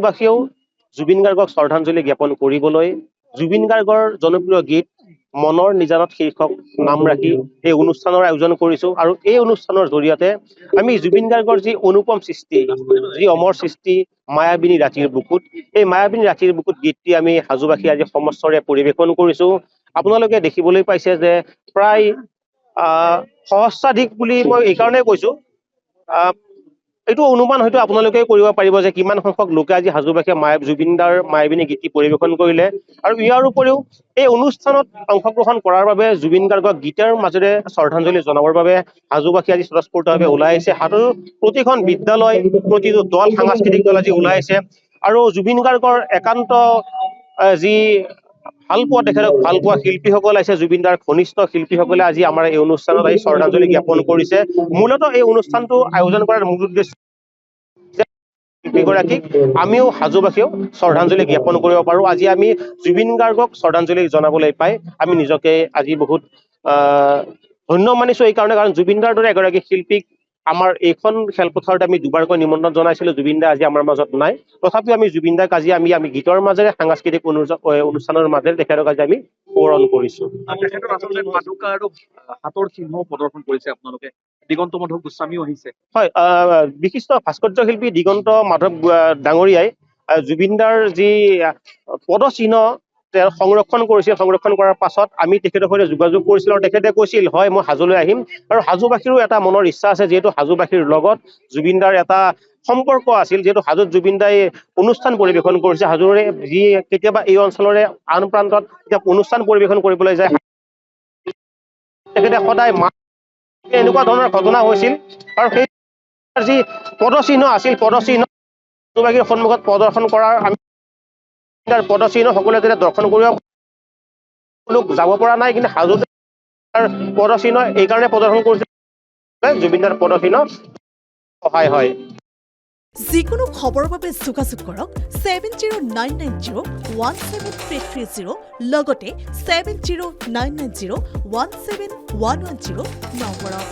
বাসীয়েও জুবিন গাৰ্গক শ্ৰদ্ধাঞ্জলি জ্ঞাপন কৰিবলৈ জুবিন গাৰ্গৰ জনপ্ৰিয় গীত মনৰ নিজানত শীৰ্ষক নাম ৰাখি এই অনুষ্ঠানৰ আয়োজন কৰিছো আৰু এই অনুষ্ঠানৰ জৰিয়তে আমি জুবিন গাৰ্গৰ যি অনুপম সৃষ্টি যি অমৰ সৃষ্টি মায়াবিনী ৰাতিৰ বুকুত এই মায়াবিনী ৰাতিৰ বুকুত গীতটি আমি হাজোবাসী আজি সমস্তৰে পৰিৱেশন কৰিছো। আপোনালোকে দেখিবলৈ পাইছে যে প্ৰায় সহস্ৰাধিক বুলি মই এইকাৰণে কৈছো এইটো অনুমান হয়তো আপোনালোকে কৰিব পাৰিব যে কিমান সংখ্যক লোকে আজি হাজোবাসীয়ে জুবিনদাৰ মায়াবিনী গীতটি পৰিৱেশন কৰিলে আৰু ইয়াৰ উপৰিও এই অনুষ্ঠানত অংশগ্ৰহণ কৰাৰ বাবে জুবিন গাৰ্গক গীতৰ মাজেৰে শ্ৰদ্ধাঞ্জলি জনাবৰ বাবে হাজোবাসী আজি স্বতঃস্ফূৰ্তভাৱে ওলাই আহিছে। হাজোৰ প্ৰতিখন বিদ্যালয় প্ৰতিটো দল সাংস্কৃতিক দল আজি ওলাই আহিছে আৰু জুবিন গাৰ্গৰ একান্ত যি ভালপোৱা তেখেতক ভালপোৱা শিল্পীসকল আছে জুবিনদাৰ ঘনিষ্ঠ শিল্পীসকলে আজি আমাৰ এই অনুষ্ঠানত আহি শ্ৰদ্ধাঞ্জলি জ্ঞাপন কৰিছে। মূলতঃ এই অনুষ্ঠানটো আয়োজন কৰাৰ মূল উদ্দেশ্য শিল্পীগৰাকীক আমিও হাজোবাসীয়েও শ্ৰদ্ধাঞ্জলি জ্ঞাপন কৰিব পাৰো। আজি আমি জুবিন গাৰ্গক শ্ৰদ্ধাঞ্জলি জনাবলৈ পাই আমি নিজকে আজি বহুত ধন্য মানিছো এইকাৰণে, কাৰণ জুবিনদাৰ দৰে এগৰাকী শিল্পীক আমাৰ এইখন খেলপথাৰত আমি দুবাৰকৈ নিমন্ত্ৰণ জনাইছিলো। জুবিনদা আজি আমাৰ মাজত নাই, তথাপিও আমি জুবিনদাক আজি আমি গীতৰ মাজেৰে সাংস্কৃতিক অনুষ্ঠানৰ মাজেৰে তেখেতক আজি আমি সোঁৱৰণ কৰিছো। তেখেতৰ আচলতে পাদুকা আৰু হাতৰ চিহ্ন প্ৰদৰ্শন কৰিছে আপোনালোকে। দিগন্ত মাধৱ গোস্বামীও আহিছে। হয়, বিশিষ্ট ভাস্কৰ্য শিল্পী দিগন্ত মাধৱ ডাঙৰীয়াই জুবিনদাৰ যি পদচিহ্ন তেওঁ সংৰক্ষণ কৰিছিল। সংৰক্ষণ কৰাৰ পাছত আমি তেখেতৰ সৈতে যোগাযোগ কৰিছিলো আৰু তেখেতে কৈছিল হয় মই হাজোলৈ আহিম, আৰু হাজোবাসীৰো এটা মনৰ ইচ্ছা আছে যিহেতু হাজোবাসীৰ লগত জুবিনদাৰ এটা সম্পৰ্ক আছিল, যিহেতু হাজোত জুবিনদাই অনুষ্ঠান পৰিৱেশন কৰিছে। হাজোৰে যি কেতিয়াবা এই অঞ্চলৰে আন প্ৰান্তত অনুষ্ঠান পৰিৱেশন কৰিবলৈ যায় তেখেতে সদায় এনেকুৱা ধৰণৰ ঘটনা হৈছিল আৰু সেই যি পদচিহ্ন আছিল পদচিহ্ন হাজোবাসীৰ সন্মুখত প্ৰদৰ্শন কৰাৰ আমি পদচিহ্ন সকলোৱে যেতিয়া দৰ্শন কৰিব যাব পৰা নাই, কিন্তু হাজোত পদচিহ্ন এইকাৰণে প্ৰদৰ্শন কৰিছে জুবিনদাৰ পদচিহ্ন সহায় হয়। যিকোনো খবৰৰ বাবে যোগাযোগ কৰক 7099017330 লগতে 7099017110 নম্বৰত।